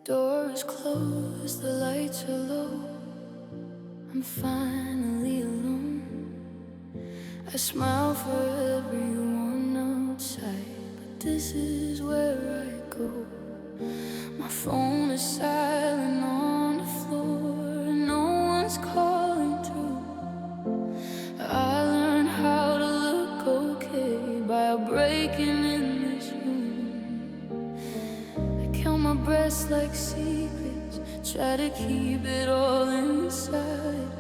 door is closed, the lights are low. I'm finally alone. I smile for everyone outside, but this is where I go. My phone is silent on the floor, and no one's calling through. I learned how to look okay by breaking in this room. I count my breaths like secrets, try to keep it all inside.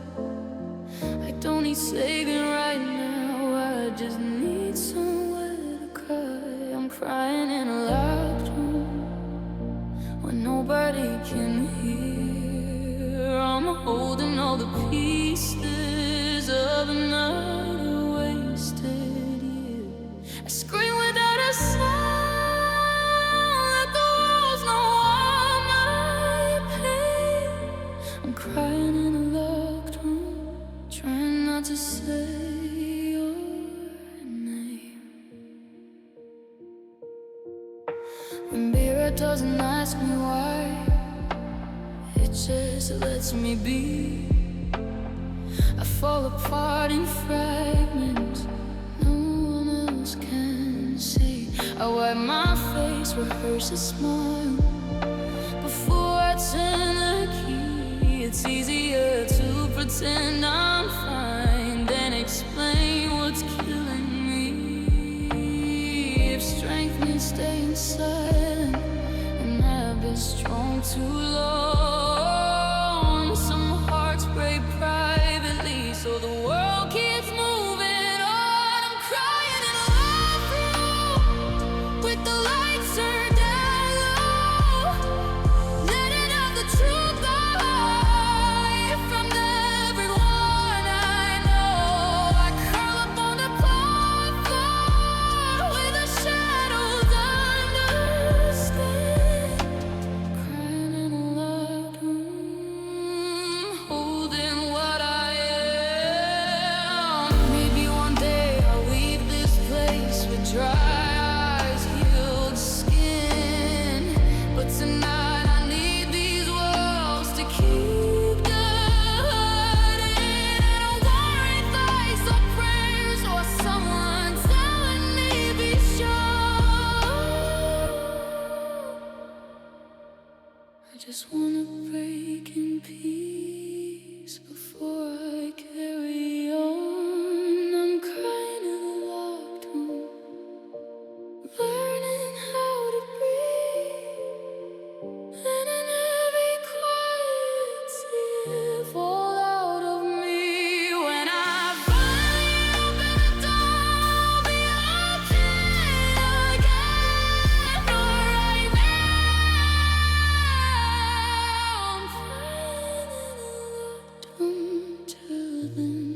I don't need saving right now, I just need somewhere to cry. I'm crying in a loud room when nobody can hear. I'm holding all the pieces of another wasted year. I scream without a sound, let the walls know all my pain. I'm crying in a locked room, trying not to say your name. When beer doesn't ask me why, it just lets me be. I fall apart in fragments no one else can see. I wipe my face, rehearse a smile before I turn the key. It's easier to pretend I'm fine than explain what's killing me. If strength means staying silent, and I've been strong too long. Some hearts break privately, so the world keeps moving on. I'm crying in a locked room with the lights turned down low, letting out the truth I hide from everyone I know. I curl up on the floor with the shadows understand. Crying in a locked room, holding what I am. Maybe one day I'll leave this place with dry eyes, healed skin, but tonight I need these walls to keep the hurt in. I don't worry thoughts or prayers or someone telling me be sure. I just wanna break in peace before I carry on. I'm crying in a locked room, learning how to breathe, letting every quiet tear fall out of me. When I finally open the door, I'll be okay again. But right now, I'm crying in a locked room till then.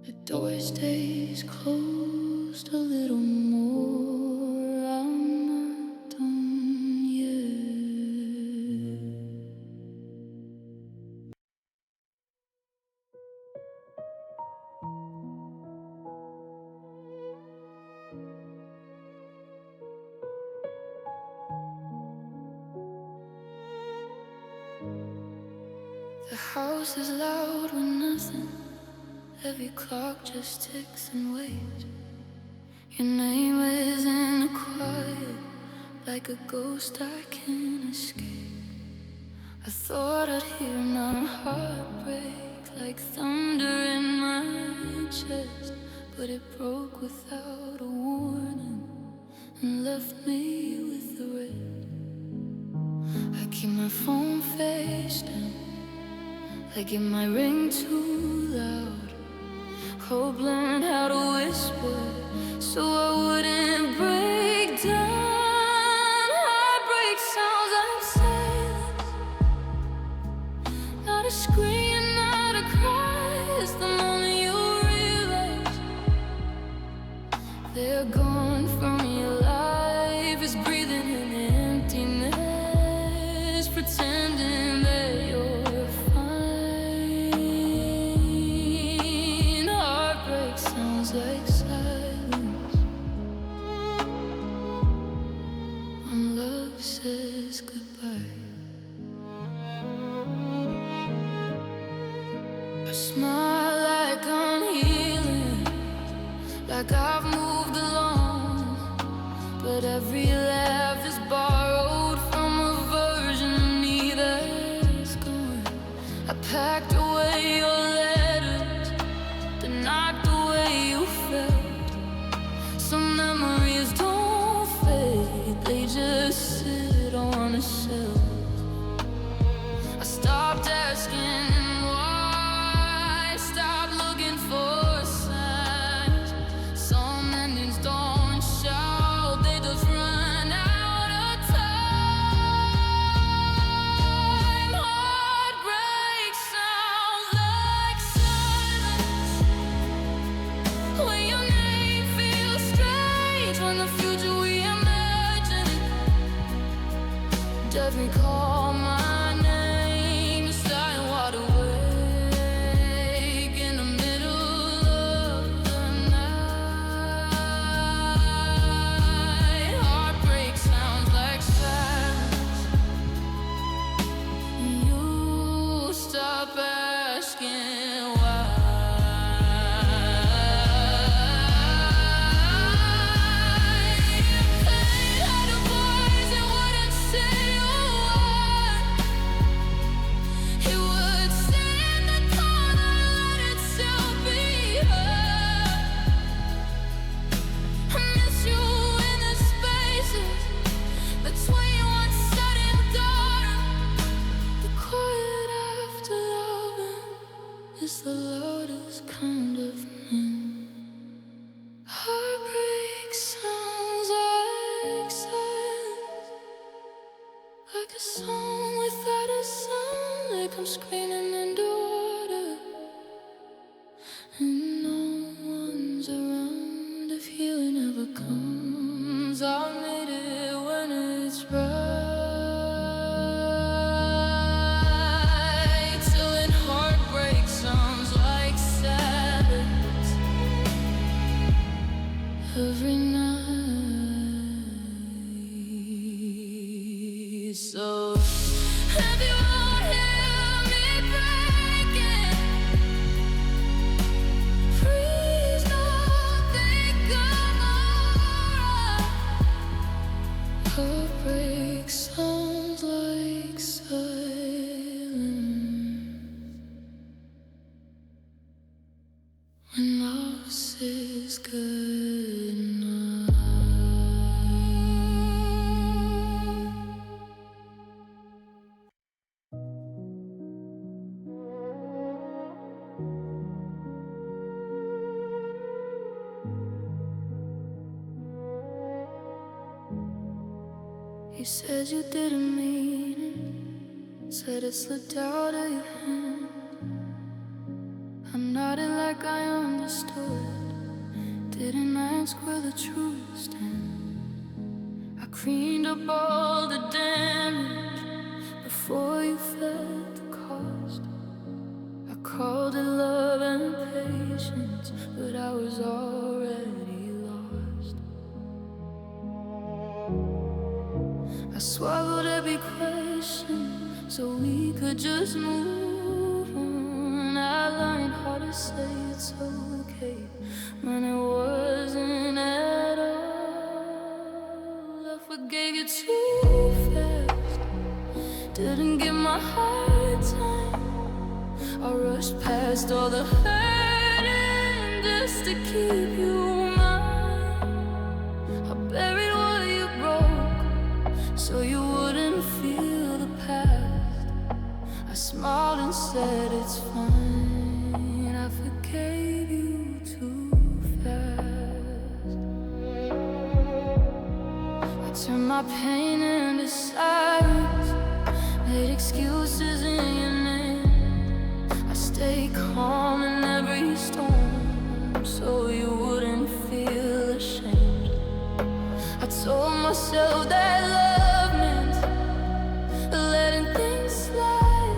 The door stays closed a little more. I'm not done yet. The house is loud with nothing. Every clock just ticks and waits. Your name is in the quiet, like a ghost I can't escape. I thought I'd hear my heart break like thunder in my chest, but it broke without a warning and left me with the red. I keep my phone face down, like it might ring too loud. Hope learned how to whisper so I wouldn't break down. Heartbreak sounds like silence, not a scream, not a cry. It's the moment you realize they're gone from your life. It's breathing in emptiness, pretending that you're fine. Heartbreak sounds like silence. like I've moved along, but every laugh is borrowed from a version of me that's gone. I packed away your letters, but not the way you felt. Some memories don't fade, they just sit on a shelf. I stopped asking why, stopped looking for signs. Some endings don't shout, they just run out of time. Heartbreak sounds like silence when your name feels strange, when the future we imagine doesn't call my name. It's like water wake in the middle of the night. Heartbreak sounds like silence. You stop asking why. Played out of words and wouldn't say a word. It would stay in the corner, let itself be heard. I miss you in the spaces between what's said and done. The quiet after loving is the loudest kind of mean. Heartbreak sounds like silence, like a song without a sound, like I'm screaming underwater and no one's around. If healing ever comes, I'll meet it when it's right. Till then, heartbreak sounds like silence every night. So if you won't hear me breaking, please don't think I'm alright. Heartbreak sounds like silence when loss is good enough. You said you didn't mean it, said it slipped out of your hand. I nodded like I understood, didn't ask where the truth stands. I cleaned up all the damage before you felt the cost. I called it love and patience, but I was already lost. I swallowed every question so we could just move on. I learned how to say it's okay when it wasn't at all. I forgave you too fast, didn't give my heart time. I rushed past all the hurting just to keep you mine. I buried what you broke so you wouldn't feel the past. I smiled and said it's fine. I forgave you too fast. I turned my pain into silence, made excuses in your name. I stayed calm in every storm so you wouldn't feel ashamed. I told myself that love meant letting things slide,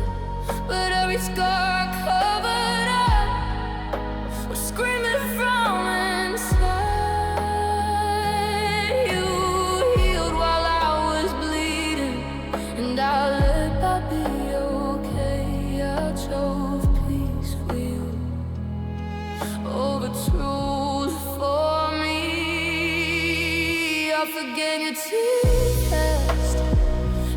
but every scar I covered up was screaming from inside. You healed while I was bleeding, and I let that be okay. I chose peace for you over truth for you too fast,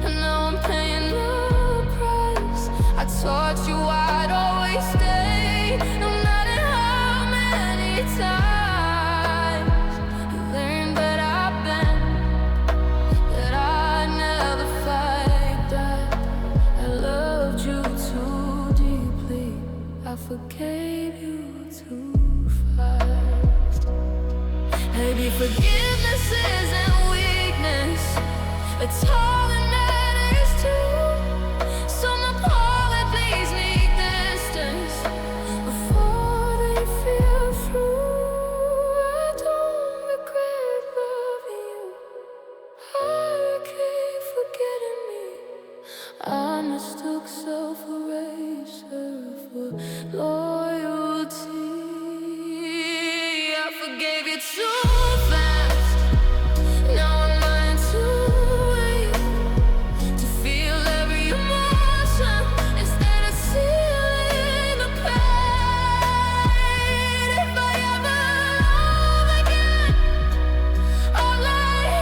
and now I'm paying the price. I taught you I'd always stay, no matter how many times you learned that I've been, that I'd never fight that. I loved you too deeply, I forgave you too fast. Maybe forgiveness isn't weakness, it's all that matters too. Some apologies need distance before they feel through. I don't regret loving you, I keep forgetting me. I mistook self-erasure for loyalty. I forgave you too fast, now I'm lying too late to feel every emotion instead of sealing the pain. If I ever love again, all I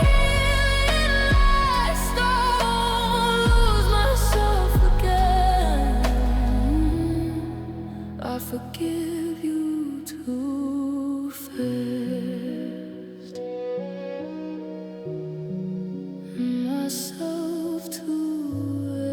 hear lies, don't lose myself again. I forgive you too fast, myself too late.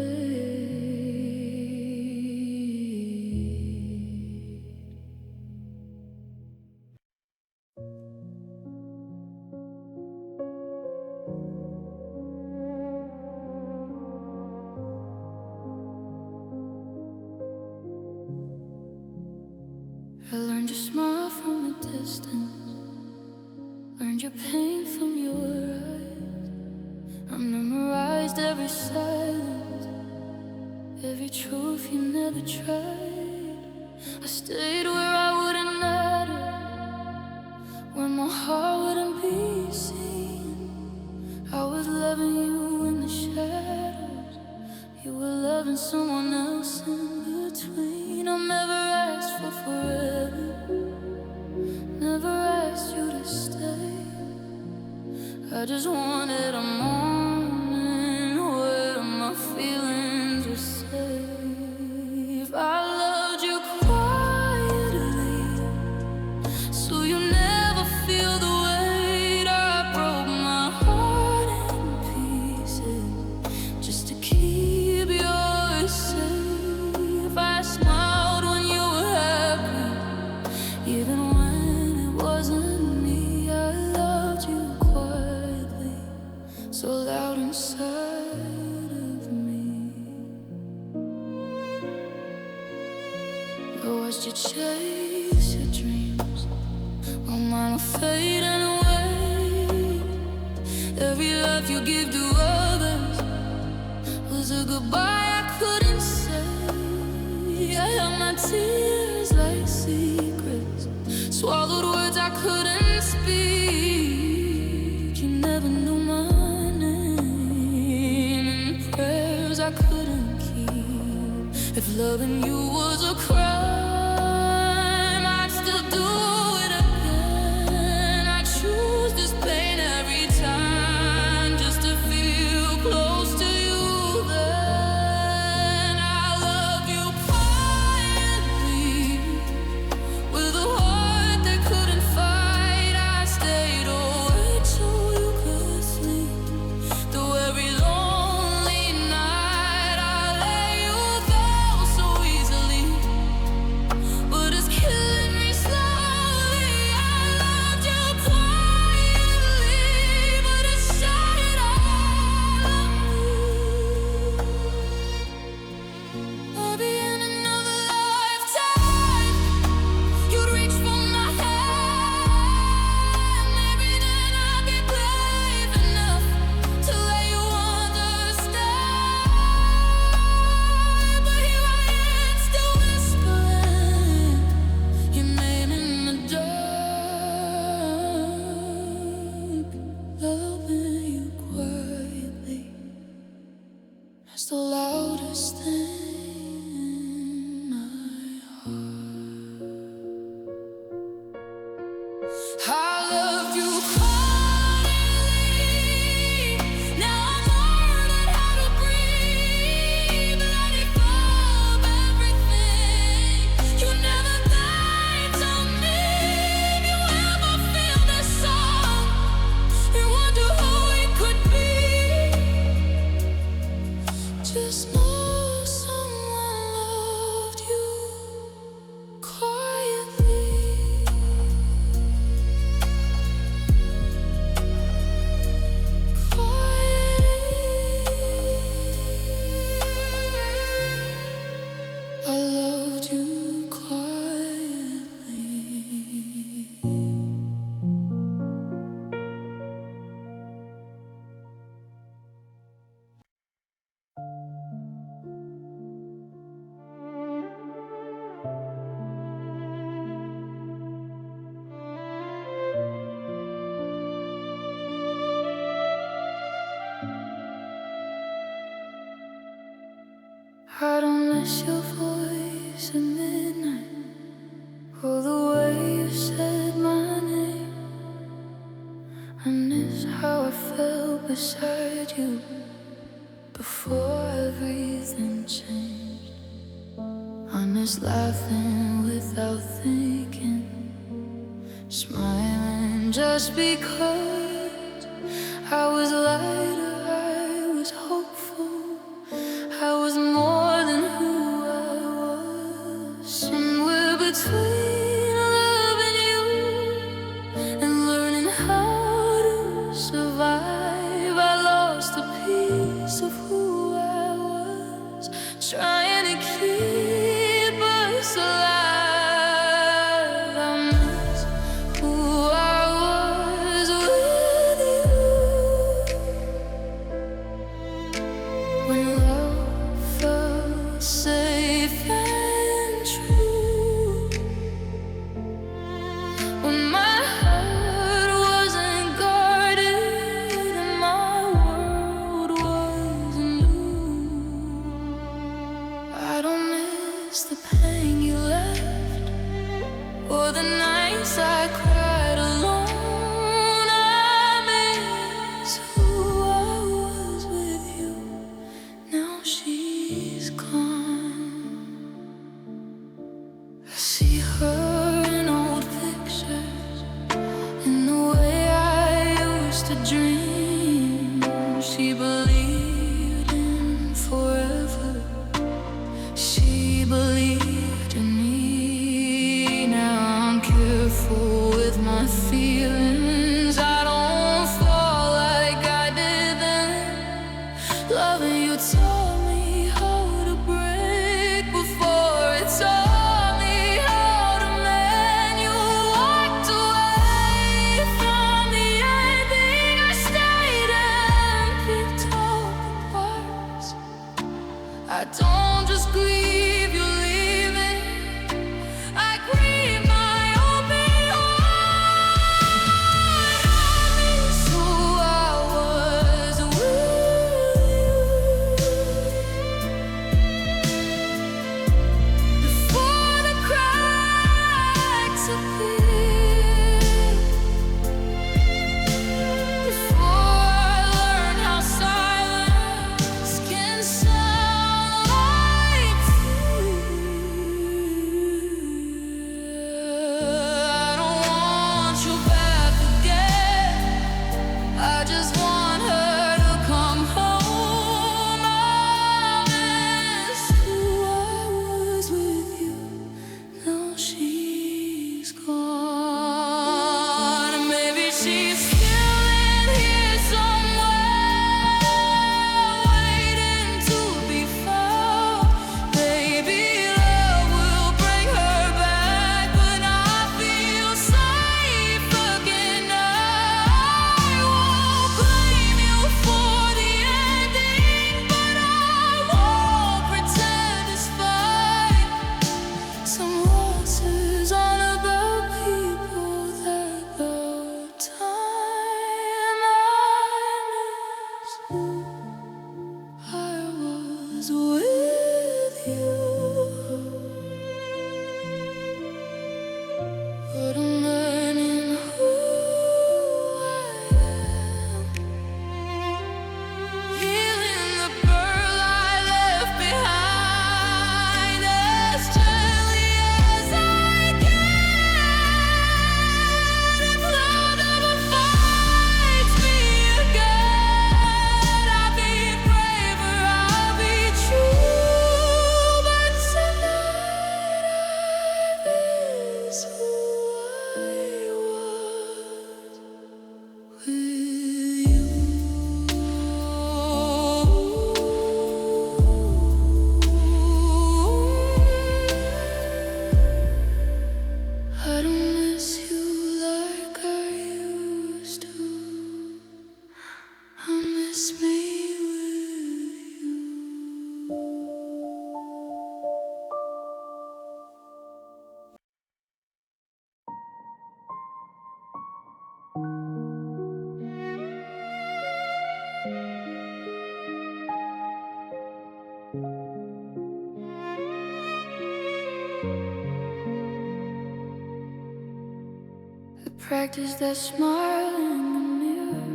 I learned to smile from a distance, learned your pain from your eyes. I memorized every silence, every truth you never tried. I stayed where I wouldn't matter, when my heart wouldn't be seen. I was loving you in the shadows, you were loving someone else in between. I never asked for forever, never asked you to stay. I just wanted a moment where my feelings were safe. I loved you quietly, so you never feel the weight. I broke my heart in pieces just to keep yours safe. I smiled when you were happy, even when it wasn't me. I loved you quietly, so loud inside of me. I watched you chase your dreams while mine were fading away. Every laugh you give to others was a goodbye I couldn't say. I held my tears like secrets, swallowed words I couldn't speak. You never knew my name, and prayers I couldn't keep. If loving you was a crime, I'd still do it again. I choose this pain every time just to feel close to you then. I love you quietly, with a heart that couldn't fight. I stayed awake so you could sleep through every lonely night. I let you go so easily, I don't miss your voice at midnight, or the way you said my name. I miss how I felt beside you before everything changed. I miss laughing without thinking, smiling just because. I was lighter, I was hopeful, I was more than who I was. And we're between loving you and learning how to survive. I lost a piece of who I was, trying to keep us alive. I miss who I was with you, when love felt safe and true, when my heart wasn't guarded and my world was new. I don't miss the pain you left, or the nights I cried alone. I miss who I was with you. Now she's gone. I see her in old pictures, in the way I used to dream. She believed in forever, she believed in me. Now I'm careful with my feelings, I don't fall like I did then. Loving you taught me how to break before it taught me how to mend. You walked away from the ending, I stayed and picked up the parts. I don't just grieve you leaving, I grieve my open heart. I miss who I was with you, before the cracks appeared, before I learned how silence can sound like fear. I don't want you back again, I just want her to come home. I miss who I was with you. Now she's gone, and maybe she's still in here somewhere, waiting to be found. Maybe love will bring her back, but I feel safe again now. I won't blame you for the ending, but I won't pretend it's fine. Some waltzes on about people that the time. I miss who I was with you, but I'm learning who I am, healing the pearl I left behind as gently as I can. If love ever finds me again, I'll be braver, I'll be true. But tonight I miss who I was with you. I don't miss you like I used to. I miss me with you. practice that smile in the mirror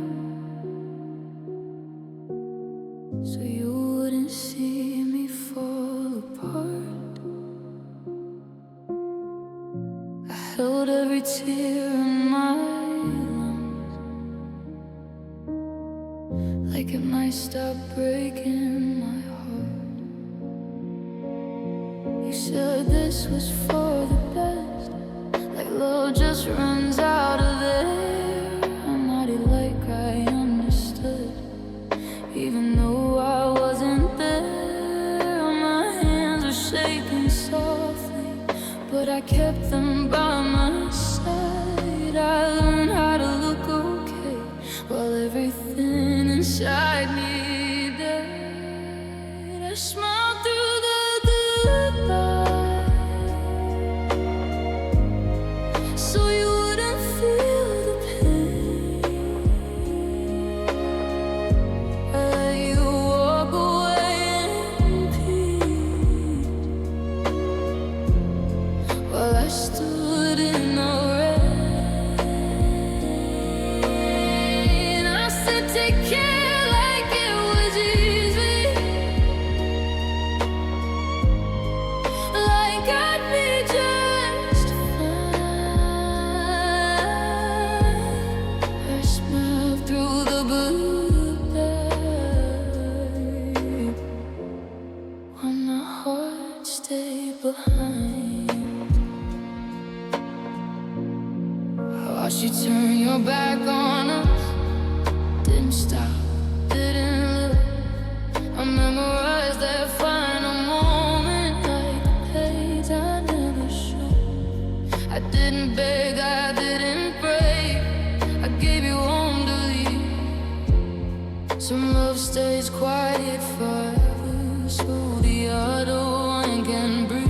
so you wouldn't see me fall apart. I held every tear in my lungs, like it might stop breaking my heart. You said this was for the best, like love just runs out of there. I nodded like I understood, even though I wasn't there. My hands were shaking softly, but I kept them by my side. I learned how to look okay while everything inside me died. I smiled through the goodbye so you wouldn't feel the pain. I let you walk away in peace while I stood in the rain. I said take care like it was easy, like I'd be just fine. I smiled through the goodbye when my heart stayed behind. I watched you turn your back on us, didn't stop, didn't look. I memorized that final moment like the page I never showed. I didn't beg, I didn't break, I gave you home to leave. Some love stays quiet forever, so the other one can breathe.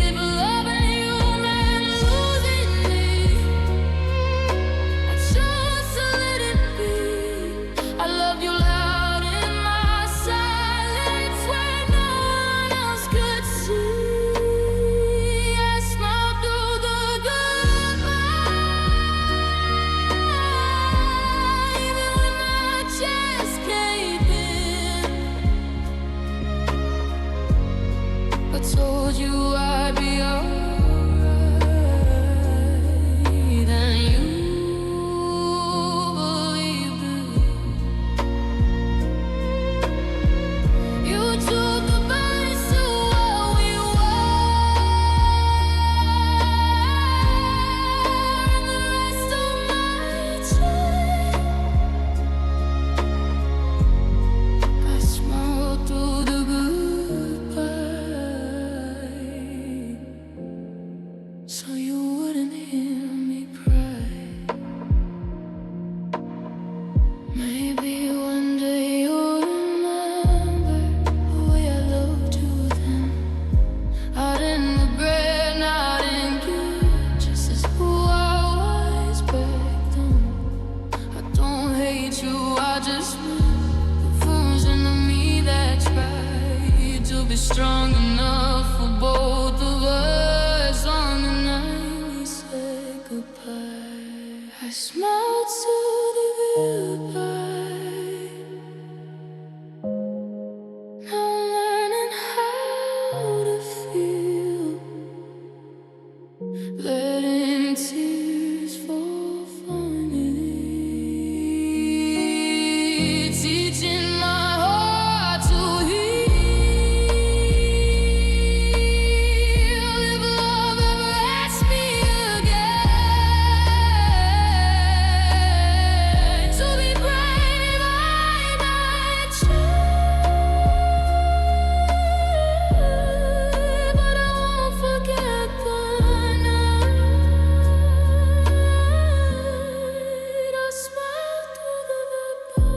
If loving you meant losing me, I chose to let it be. I love you loud in my silence when no one else could see. I smiled through the goodbye, even when my chest caved in. I told you I'd be alright, and you believed it. You took the bus to what we were, and the rest of my time I smiled through the goodbye so you wouldn't hear me cry. Maybe one day you'll remember the way I loved you then. Out in the bread, not in gear, just as who I was back then. I don't hate you, I just meant the version of me that tried to be strong enough for both of us on the night we said goodbye. I smiled to the goodbye, now I'm learning how to feel, letting tears fall finally, teaching my heart to heal. If love ever asks me again to be brave, I might try, but I won't forget the night I smiled through the goodbye.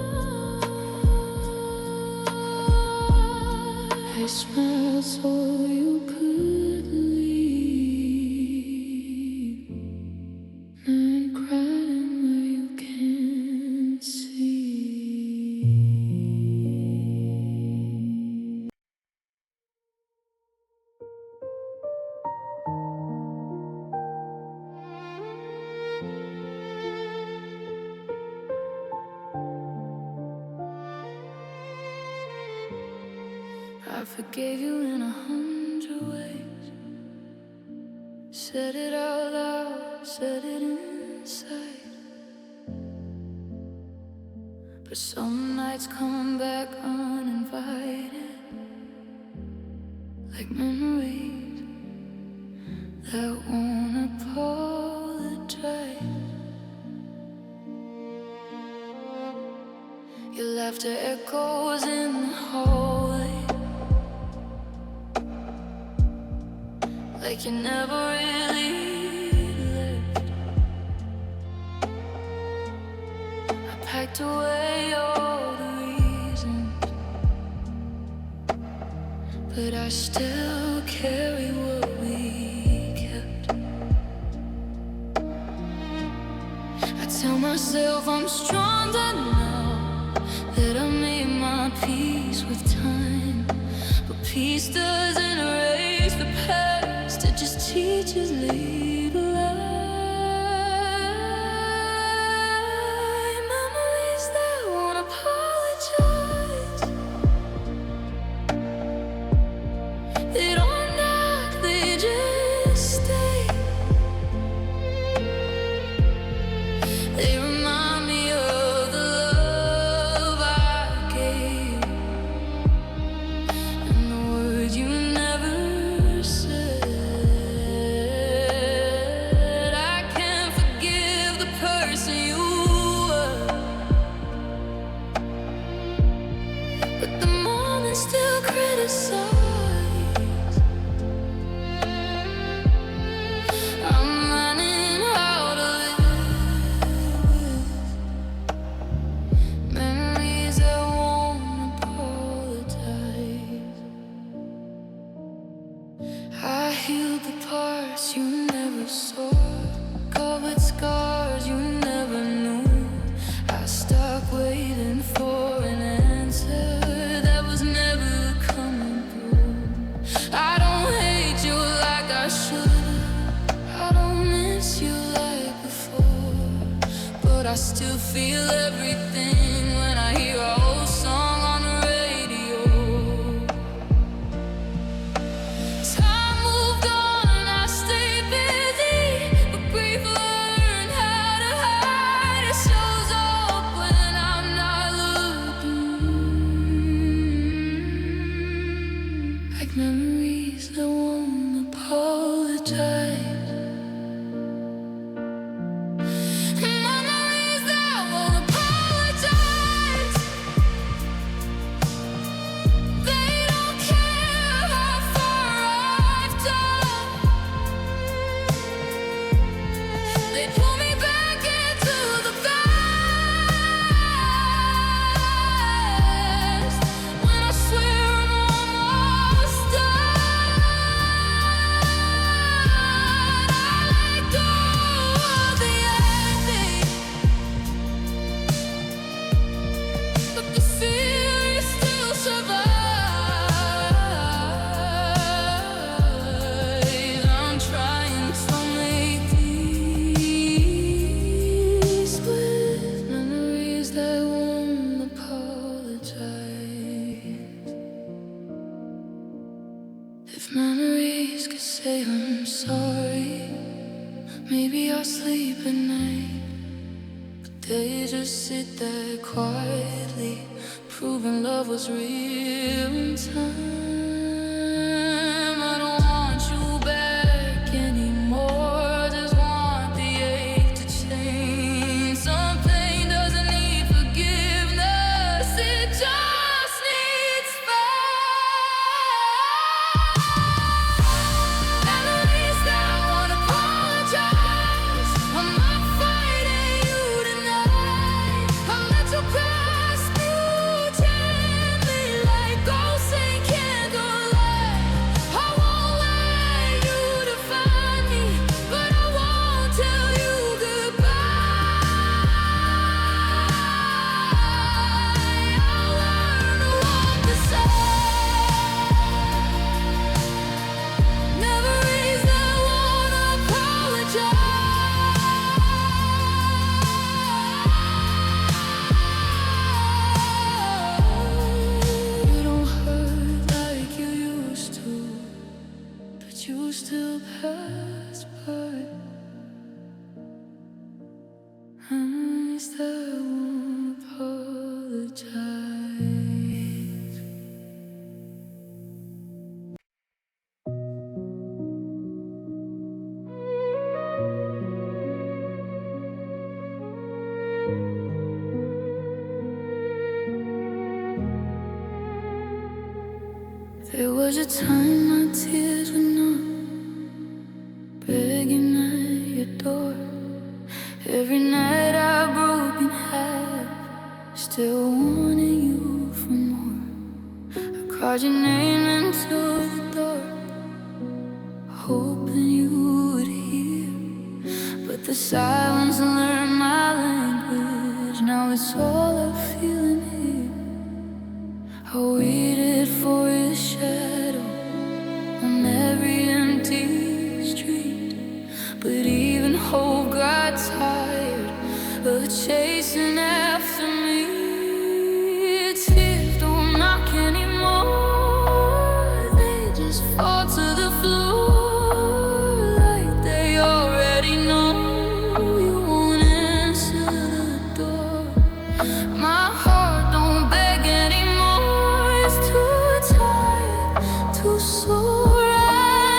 I smiled so you could leave. Now I'm crying where you can't see. forgave you in 100 ways. Said it out loud, said it inside. But some nights come back uninvited, like memories that won't apologize. Your laughter echoes in the hallway, like you never really left. I packed away all the reasons, but I still carry what we kept. I tell myself I'm stronger now, that I made my peace with time. But peace doesn't erase the past, it just teaches leave a lie. Memories that won't apologize, they don't knock, they just stay. They remind me of the love I gave, and the words you never said. I can't forgive the person you were, but the moment still criticize. I'm learning how to live with memories that won't apologize. I healed the parts you never saw, covered scars you never knew. I stopped waiting for an answer that was never coming through. I don't hate you like I should, I don't miss you like before, but I still feel everything when I hear our old song on the radio. Time moved on and I stayed busy, but grief learned how to hide. It shows up when I'm not looking, like memories that won't apologize. Memories that won't apologize, they don't care how far I've done. They pull me back into the past when I swear I'm almost done. I let go of the ending, but the fear still survives. I'm trying to make peace with memories that won't apologize. If memories could say I'm sorry, maybe I'll sleep at night. But they just sit there quietly, proving love was real in time. I don't want you back anymore, I just want the ache to change. Some pain doesn't need forgiveness, it just needs space. Memories that won't apologize, I'm not fighting you tonight. I'll let you pass through gently, like ghosts in candlelight. nights that won't apologize. There was a time my tears were not begging at your door. Every night I broke in half, still wanting you for more. I cried your name into the dark, hoping you would hear, but the silence learned my language. Now it's all I feel in here. I waited for your shadow on every empty street, but even hope got tired of chasing after me. Tears don't knock anymore, they just fall to the floor like they already know you won't answer the door. My heart don't beg anymore, it's too tired, too sore. I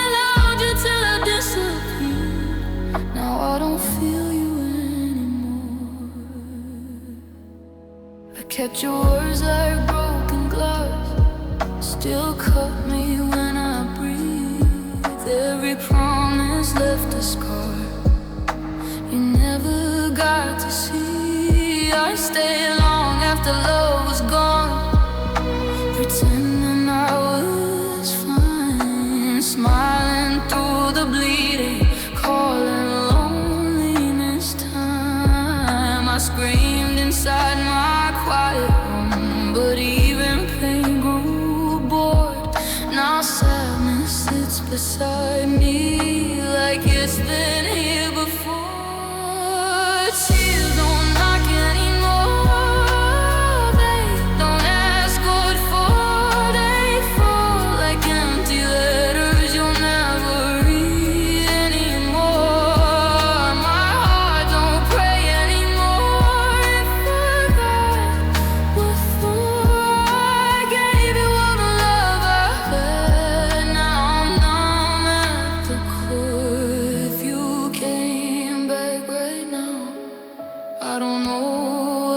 allowed you till I disappeared. Now I don't feel you anymore. I kept your words like broken glass, still cut me when I breathe. Every promise left a scar you never got to see. I stayed long after love was gone, pretending I was fine, smiling through the bleeding, calling loneliness time. I screamed inside my quiet room, but even pain grew bored. Now sadness sits beside me like it's been here before. Tears don't knock anymore, they don't ask what for. They fall like empty letters you'll never read anymore. My heart don't pray anymore, it forgot what for. I gave you all the love I had, now I'm numb at the core. If you came back right now, I don't know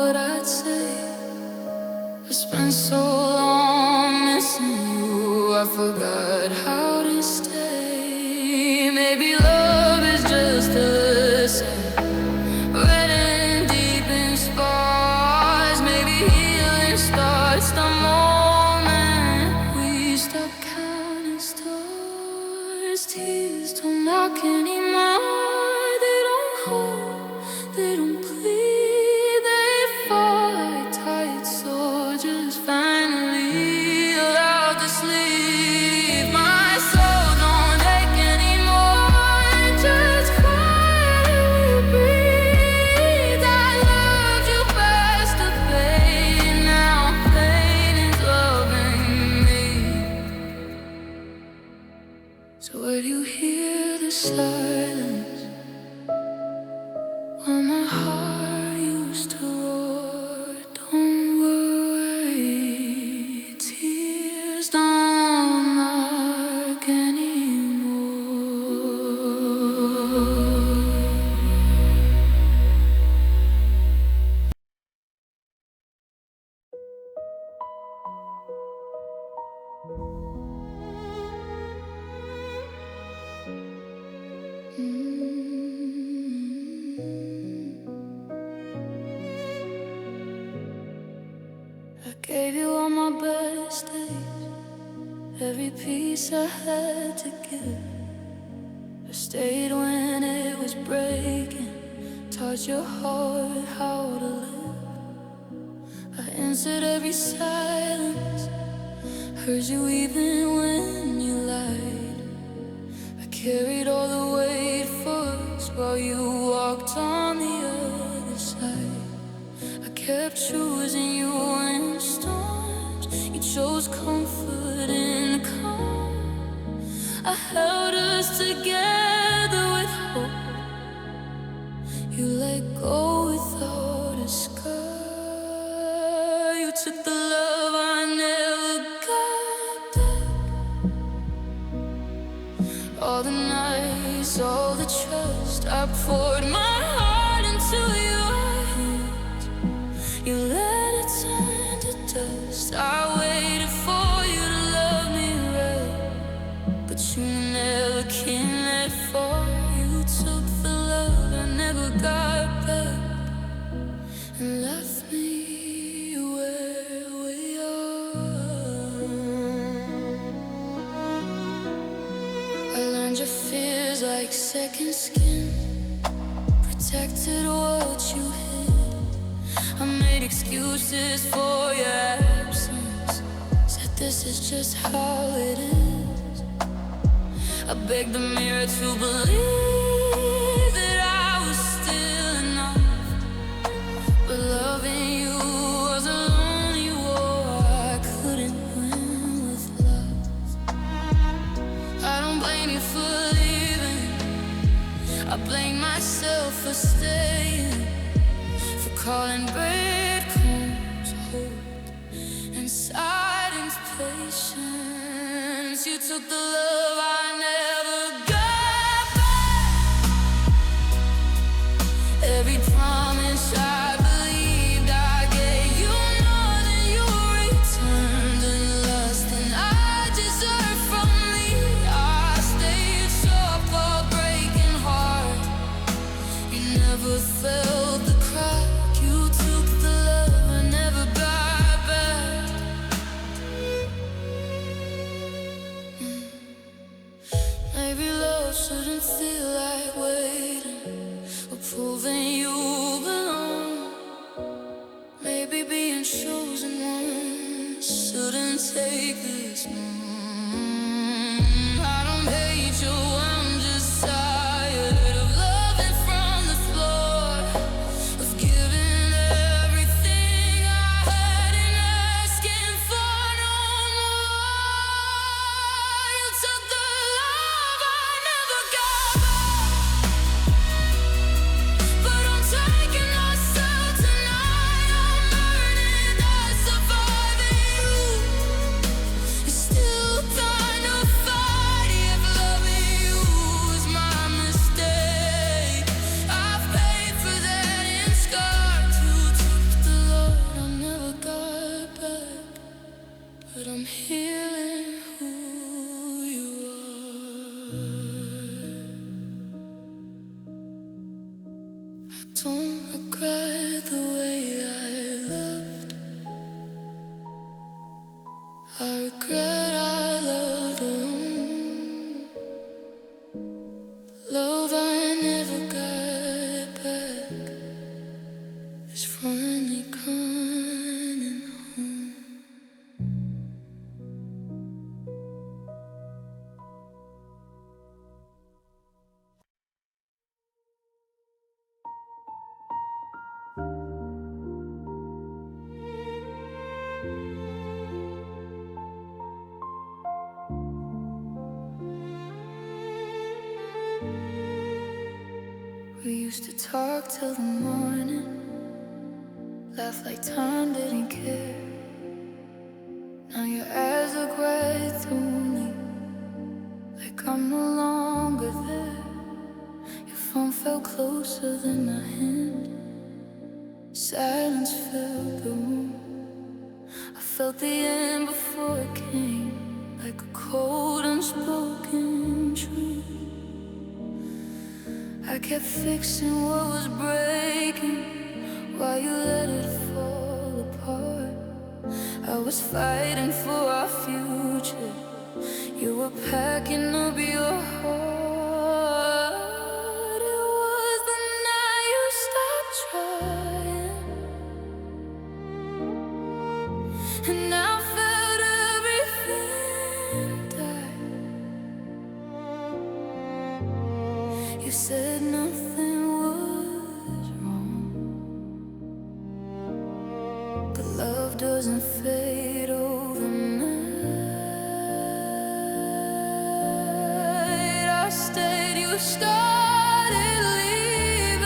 what I'd say. I spent so long missing you, I forgot how to stay. Maybe love is just a same, written deep in scars. Maybe healing starts the moment we stop counting stars. Tears don't knock anymore, they don't hold, they don't plead, they fight tight soldiers finally allowed to sleep. My soul don't ache anymore, it just quietly breathes. I loved you past the pain, now pain is loving me. So where do you hear the silence when my heart used to roar? Don't worry, tears don't knock anymore. I gave you all my best days, every piece I had to give. I stayed when it was breaking, taught your heart how to live. I answered every silence, heard you even when you lied. I carried all the weight for us while you walked on the other side. I kept choosing you in storms, you chose comfort in calm. I held us together with hope, you let go without a I poured my heart into your hands. You let it turn to dust. I waited for you to love me right, but you never came that far. You took the love I never got back and left me where we are. I learned your fears like second skin, protected what you hid. I made excuses for your absence, said this is just how it is. I begged the mirror to believe that I was still enough, but loving you was a lonely war I couldn't win with love. I don't blame you for leaving, I blame myself for staying, for calling breadcrumbs hope and silence patience. You took the love I never got back, every promise I believed I gave you more than you returned, and less than I deserved from me. I stayed soft while breaking hard. You never felt the crack. You took the love I never got back. Maybe love shouldn't feel like waiting or proving you belong. Maybe being chosen once shouldn't take this long. I don't hate you, I'm just tired of loving from the floor, of giving everything I had and asking for no more. You took the love I never got back, but I'm taking myself tonight. I'm learning that surviving you is still kind of fight. If loving you is my mistake, I've paid for that in scars. You took the love I never got back, but I'm healing who you are. I don't regret the way I loved. I regret I loved alone. Love I never got back is finally coming home. We used to talk till the morning, laugh like time didn't care. Now your eyes look right through me, like I'm no longer there. Your phone felt closer than my hand. Silence filled the room. I felt the end before it came, like a cold unspoken truth. I kept fixing what was breaking while you let it fall apart. I was fighting for our future, you were packing up your heart. It was the night you stopped trying, and I felt everything die. You said nothing was wrong, but love doesn't fade overnight. I stayed, you started leaving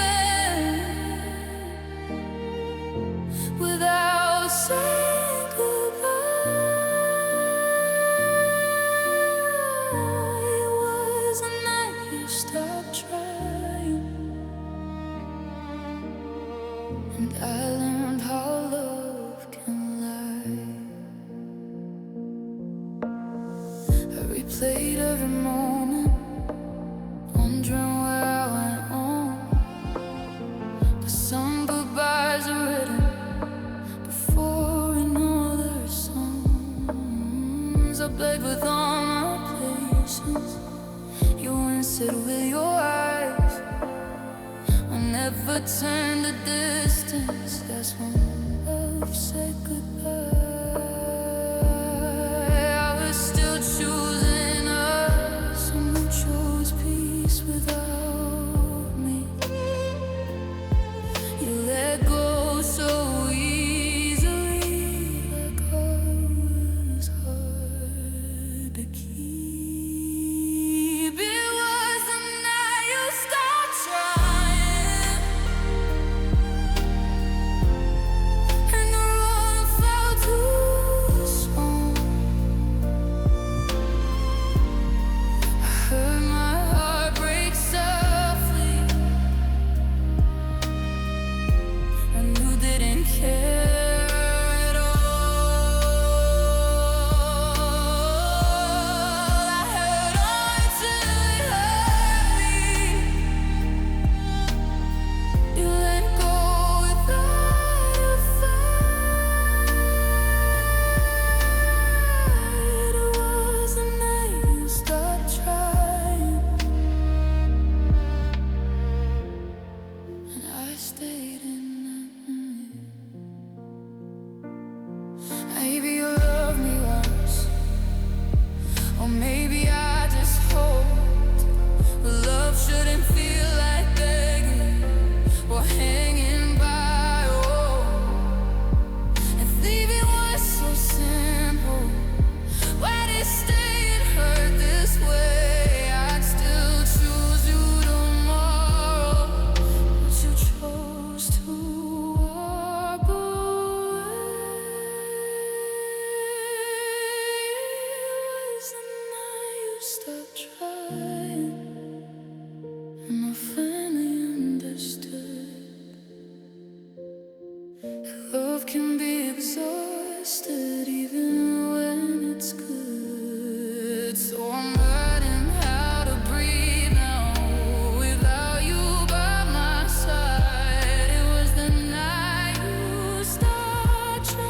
without saying goodbye. It was the night you stopped trying. and I learned how love can lie. I replayed every moment, wondering where I went wrong. But some goodbyes are written before we know their songs. I played with all my patience, you answered with your eyes. I never turned the distance, that's when love said goodbye. I was still choosing us, someone chose peace without me. You let go so easily, like I was hard to keep. It was the night you stopped trying, and the road felt too strong. I heard my heart break softly, and you didn't care at all. I held on till it hurt me. You let go without a fight. It was the night you stopped trying, and I stayed in that night. Maybe you loved me once, or maybe I just hoped. But love shouldn't feel like begging or hanging by. Oh, if leaving was so simple, why did staying hurt this way? I'd still choose you tomorrow, but you chose to walk away. It was the night you stopped trying, and I finally understood that love can be exhausted even when it's good. So I'm learning how to breathe now, without you by my side. It was the night you stopped trying,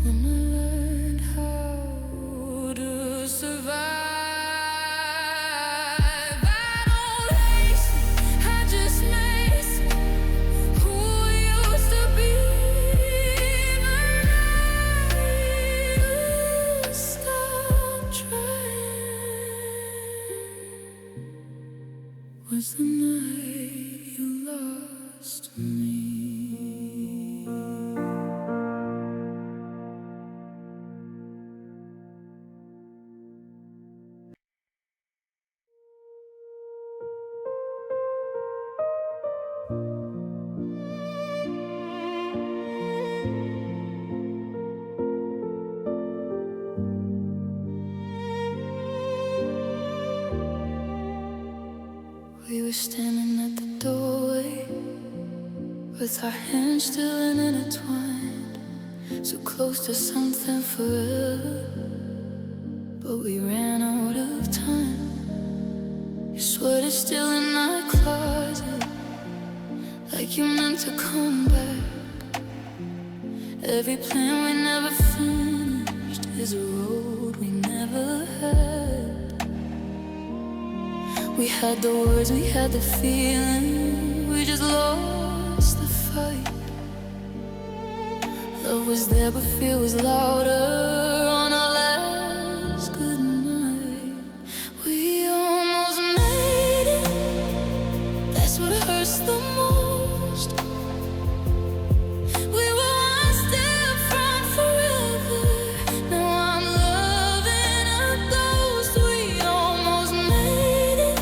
and I learned how to survive. I don't hate you, I just miss who we used to be. The night you stopped trying was the night you lost me. We were standing at the doorway, with our hands still intertwined, so close to something forever, but we ran out of time. Your sweater's still in my closet, like you meant to come back. Every plan we never finished is a road we never had. We had the words, we had the feeling, we just lost the fight. Love was there, but fear was louder on our last goodnight. We almost made it, that's what hurts the most. We were one step from forever, now I'm loving a ghost. We almost made it,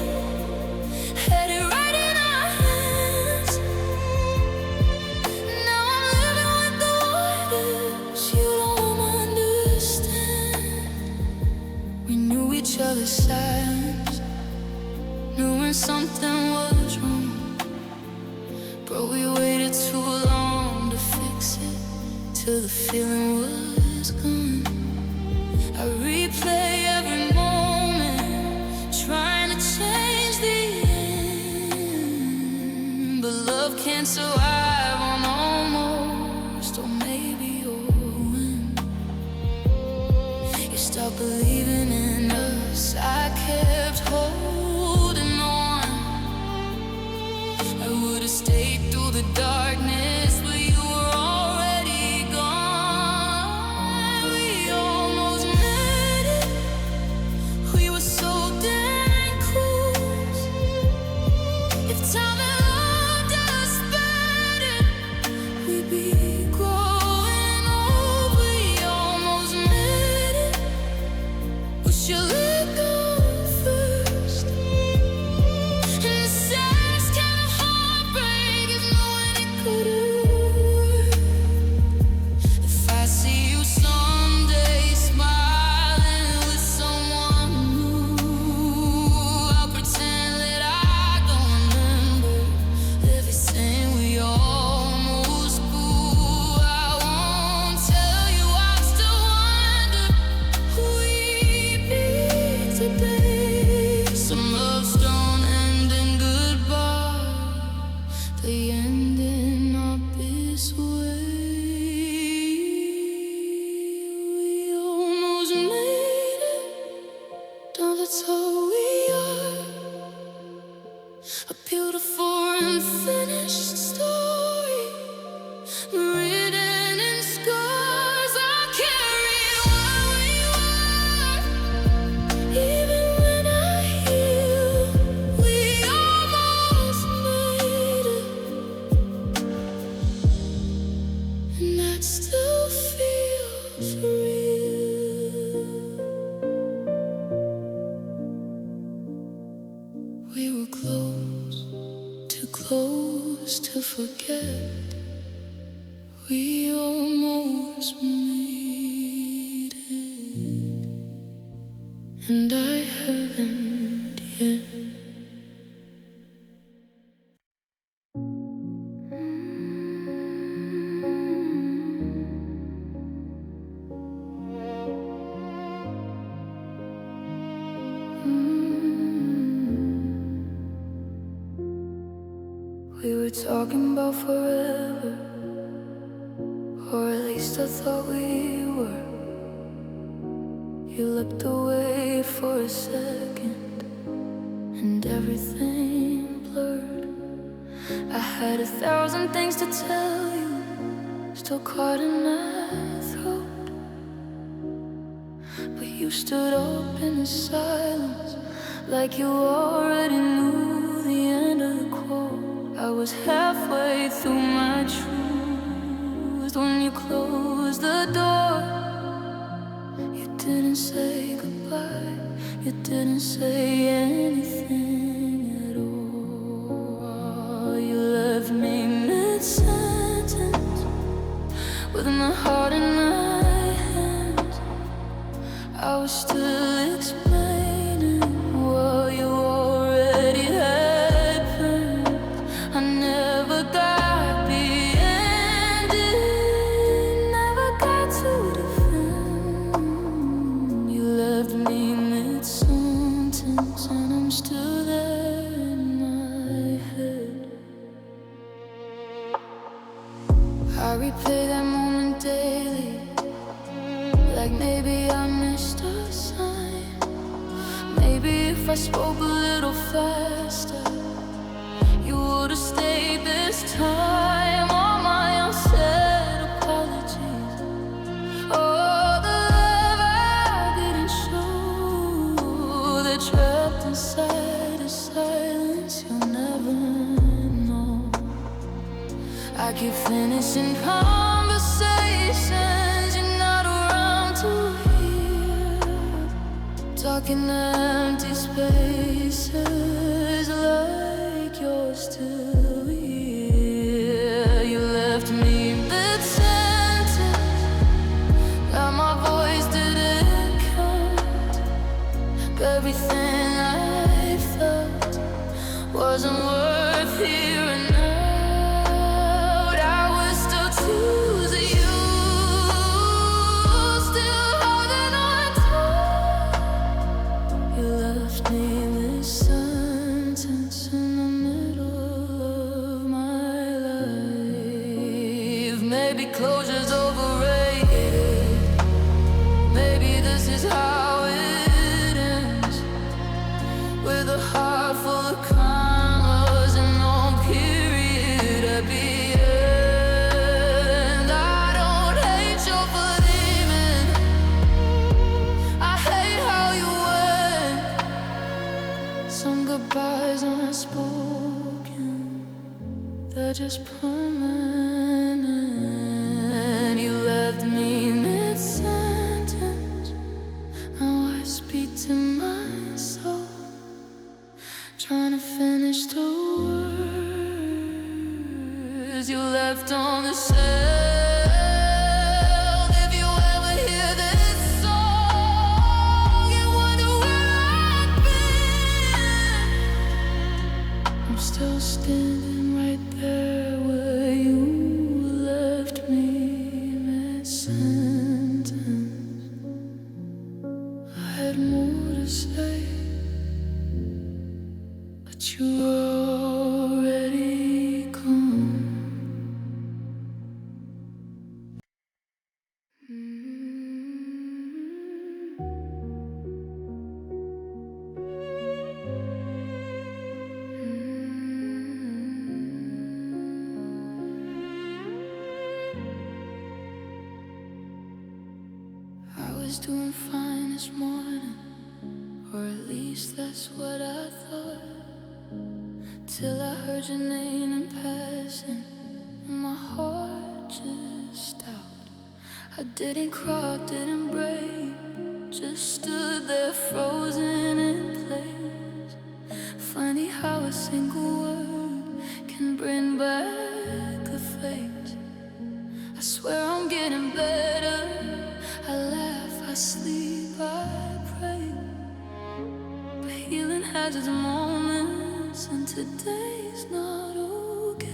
had it right in our hands. Now I'm living with the waters, you don't understand. something was wrong. But we waited too long to fix it, till the feeling was gone. I replay every moment, trying to change the end. But love can't survive on almost, or maybe or when. You stopped believing in us, I kept holding on. I would've stayed through the darkness, but you were already gone. We almost made it, we were so damn close. If time had loved us better, we'd be growing old. We almost made it, we should let go first. And the saddest kind of heartbreak is knowing it could've worked. If I see you someday smiling with someone new, I'll pretend that I don't remember everything we almost grew. I won't tell you I still wonder who we'd be today. Some loves don't end in goodbye, they end in up this way. We almost made it, now that's how we are. A beautiful unfinished story, written in scars. I carry what we were, even when I heal. We almost made it, and that still feels real. We were close, too close to forget. We almost made it, and I haven't yet. We were talking about forever, or at least I thought we were. You looked away for a second, and everything blurred. I had 1,000 things to tell you, still caught in my throat. But you stood up in the silence, like you already knew the end of the quote. I was halfway through my truth when you closed the door. You didn't say goodbye, you didn't say anything at all. You left me mid-sentence, with my heart in my hands. I was still explaining what you already had planned. I never got the ending, never got to defend. You left me mid-sentence, and I'm still there in my head. I replay that moment daily, like maybe I missed a sign. Maybe if I spoke a little faster, you would've stayed this time. All my unsaid apologies, all the love I didn't show, they're trapped inside a silence you'll never know. I keep finishing conversations you're not around to hear, talking empty spaces like you're still here. You left me mid-sentence, like my voice didn't count. Everything I felt wasn't worth hearing out. I was still choosing you, still holding on to. You left me this sentence in the middle of my life. Maybe closure's overrated. Maybe this is how it ends, with a heart full of commas and no period at the end. I don't hate you for leaving, I hate how you went. Some goodbyes aren't spoken, they're just permanent. You left me mid-sentence, now I speak to myself, trying to finish the words you left on the shelf. If you ever hear this song, you wonder where I've been. I'm still standing right there where you left me mid-sentence. I had more to say, but you were already gone. I was doing fine this morning, or at least that's what I thought, till I heard your name in passing, and my heart just stopped. I didn't cry, didn't break, just stood there frozen in place. Funny how a single word can bring back a face. I swear I'm getting better, I laugh, I sleep, I pray, but healing has its moments, and today's not okay.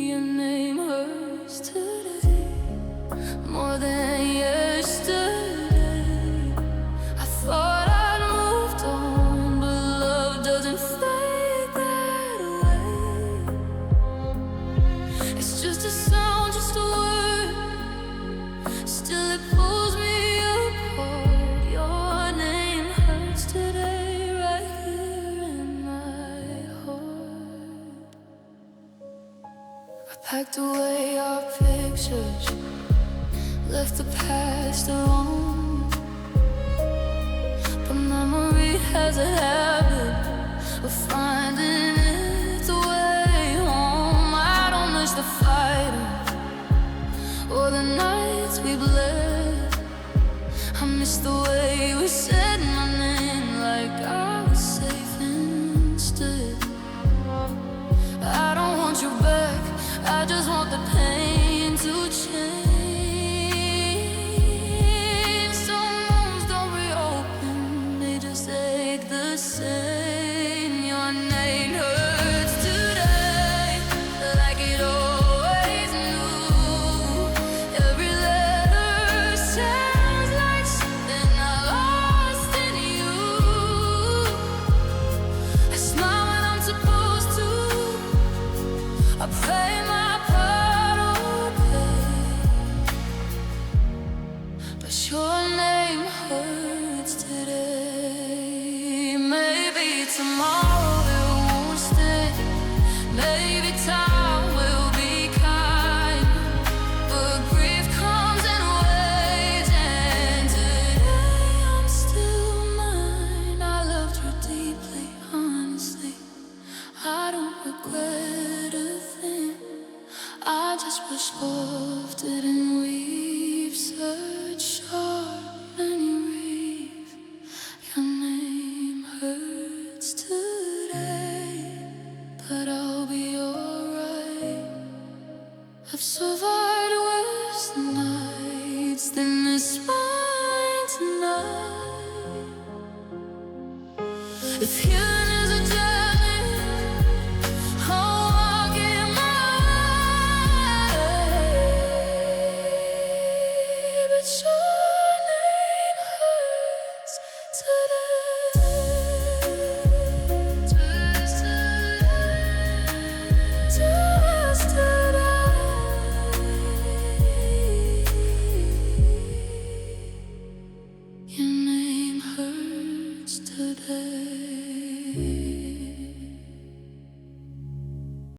Your name hurts today more than yesterday. I thought I'd moved on, but love doesn't fade that way. It's just a sound, just a word, still it pulls me apart. Your name hurts today, right here in my heart. I packed away our pictures, left the past alone, but memory has a habit of finding its way home. I don't miss the fighting or the nights we bled. I miss the way we said my name like I was safe instead. I don't want you back, I just want the pain to change. Some wounds don't reopen, they just ache the same. Your name hurts today, like it always knew. Every letter sounds like something I lost in you. I smile when I'm supposed to, I play my part okay, but your name hurts today. Maybe tomorrow it won't stay, maybe time will be kind, but grief comes in waves, and today I'm still mine. I loved her deeply, honestly, I don't regret a thing. I just wish love didn't weave such sharp memories. Your name hurts today, but I'll be alright. I've survived worse nights than this mine tonight. If you